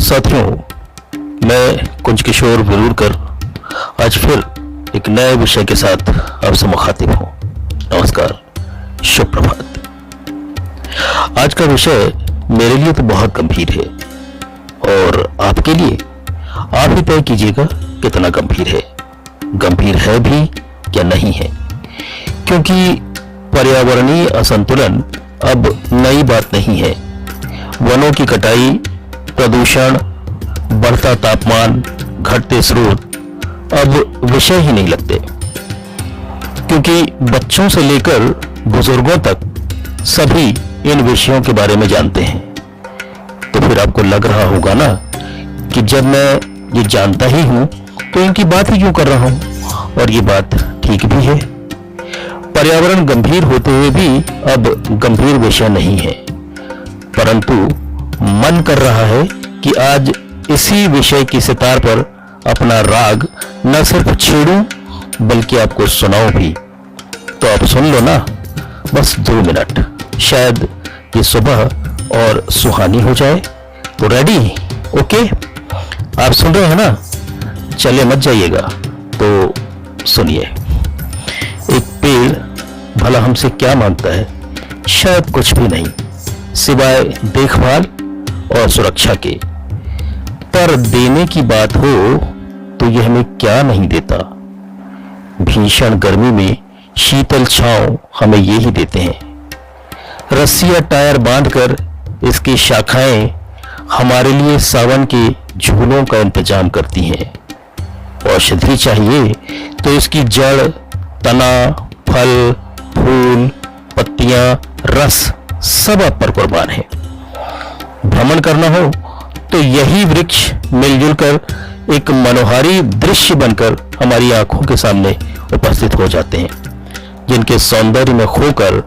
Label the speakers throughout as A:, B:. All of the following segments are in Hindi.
A: साथियों, मैं कुंज किशोर विरूरकर आज फिर एक नए विषय के साथ आपसे मुखातिब हूं। नमस्कार, शुभ प्रभात। आज का विषय मेरे लिए तो बहुत गंभीर है और आपके लिए आप ही तय कीजिएगा कितना गंभीर है। गंभीर है भी या नहीं है, क्योंकि पर्यावरणीय असंतुलन अब नई बात नहीं है। वनों की कटाई, प्रदूषण, बढ़ता तापमान, घटते स्रोत अब विषय ही नहीं लगते, क्योंकि बच्चों से लेकर बुजुर्गों तक सभी इन विषयों के बारे में जानते हैं। तो फिर आपको लग रहा होगा ना कि जब मैं ये जानता ही हूं तो इनकी बात ही क्यों कर रहा हूं। और ये बात ठीक भी है। पर्यावरण गंभीर होते हुए भी अब गंभीर विषय नहीं है, परंतु मन कर रहा है कि आज इसी विषय की सितार पर अपना राग न सिर्फ छेड़ूं बल्कि आपको सुनाऊं भी। तो आप सुन लो ना, बस 2 मिनट, शायद ये सुबह और सुहानी हो जाए। तो रेडी? ओके, आप सुन रहे हैं ना? चले मत जाइएगा। तो सुनिए। एक पेड़ भला हमसे क्या मांगता है? शायद कुछ भी नहीं, सिवाय देखभाल और सुरक्षा के। पर देने की बात हो तो यह हमें क्या नहीं देता। भीषण गर्मी में शीतल छांव हमें ये ही देते हैं। रस्सी या टायर बांधकर इसकी शाखाएं हमारे लिए सावन के झूलों का इंतजाम करती हैं। औषधि चाहिए तो इसकी जड़, तना, फल, फूल, पत्तियां, रस सब आप पर कुर्बान है। भ्रमण करना हो तो यही वृक्ष मिलजुल कर एक मनोहारी दृश्य बनकर हमारी आंखों के सामने उपस्थित हो जाते हैं, जिनके सौंदर्य में खोकर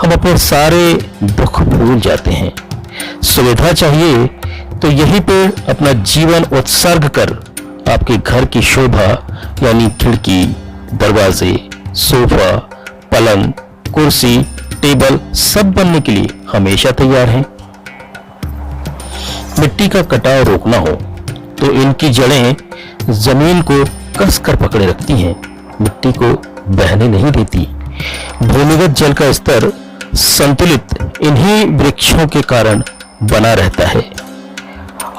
A: हम अपने सारे दुख भूल जाते हैं। सुविधा चाहिए तो यही पेड़ अपना जीवन उत्सर्ग कर आपके घर की शोभा यानी खिड़की, दरवाजे, सोफा, पलंग, कुर्सी, टेबल सब बनने के लिए हमेशा तैयार हैं। मिट्टी का कटाव रोकना हो तो इनकी जड़ें जमीन को कसकर पकड़े रखती हैं, मिट्टी को बहने नहीं देती। भूमिगत जल का स्तर संतुलित इन्हीं वृक्षों के कारण बना रहता है।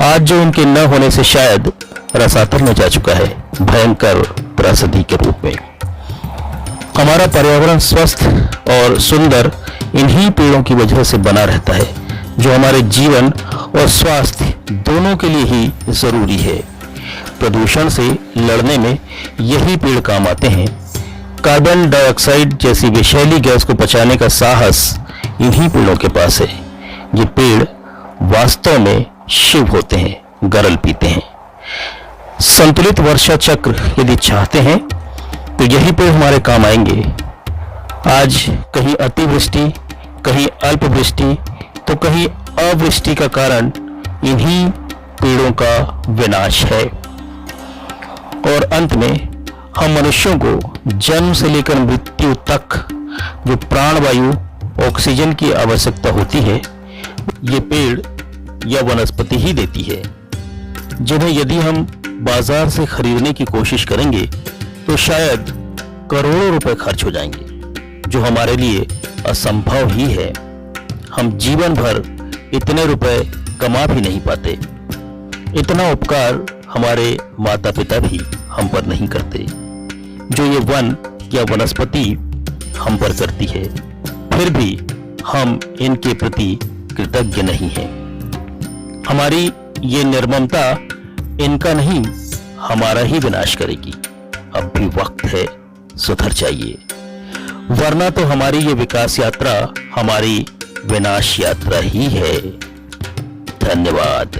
A: आज जो इनके न होने से शायद रसातल में जा चुका है, भयंकर त्रासदी के रूप में। हमारा पर्यावरण स्वस्थ और सुंदर इन्हीं पेड़ों की वजह से बना रहता है, जो हमारे जीवन और स्वास्थ्य दोनों के लिए ही जरूरी है। प्रदूषण से लड़ने में यही पेड़ काम आते हैं। कार्बन डाइऑक्साइड जैसी विषैली गैस को पचाने का साहस इन्हीं पेड़ों के पास है। ये पेड़ वास्तव में शिव होते हैं, गरल पीते हैं। संतुलित वर्षा चक्र यदि चाहते हैं तो यही पेड़ हमारे काम आएंगे। आज कहीं अतिवृष्टि, कहीं अल्पवृष्टि तो कहीं अवृष्टि का कारण इन्हीं पेड़ों का विनाश है। और अंत में हम मनुष्यों को जन्म से लेकर मृत्यु तक जो प्राणवायु, ऑक्सीजन की आवश्यकता होती है, ये पेड़ या वनस्पति ही देती है, जिन्हें यदि हम बाजार से खरीदने की कोशिश करेंगे तो शायद करोड़ों रुपए खर्च हो जाएंगे, जो हमारे लिए असंभव ही है। हम जीवन भर इतने रुपए कमा भी नहीं पाते। इतना उपकार हमारे माता पिता भी हम पर नहीं करते, जो ये वन या वनस्पति हम पर करती है। फिर भी हम इनके प्रति कृतज्ञ नहीं हैं। हमारी ये निर्ममता इनका नहीं, हमारा ही विनाश करेगी। अब भी वक्त है, सुधर जाइए, वरना तो हमारी ये विकास यात्रा हमारी विनाश यात्रा ही है। धन्यवाद।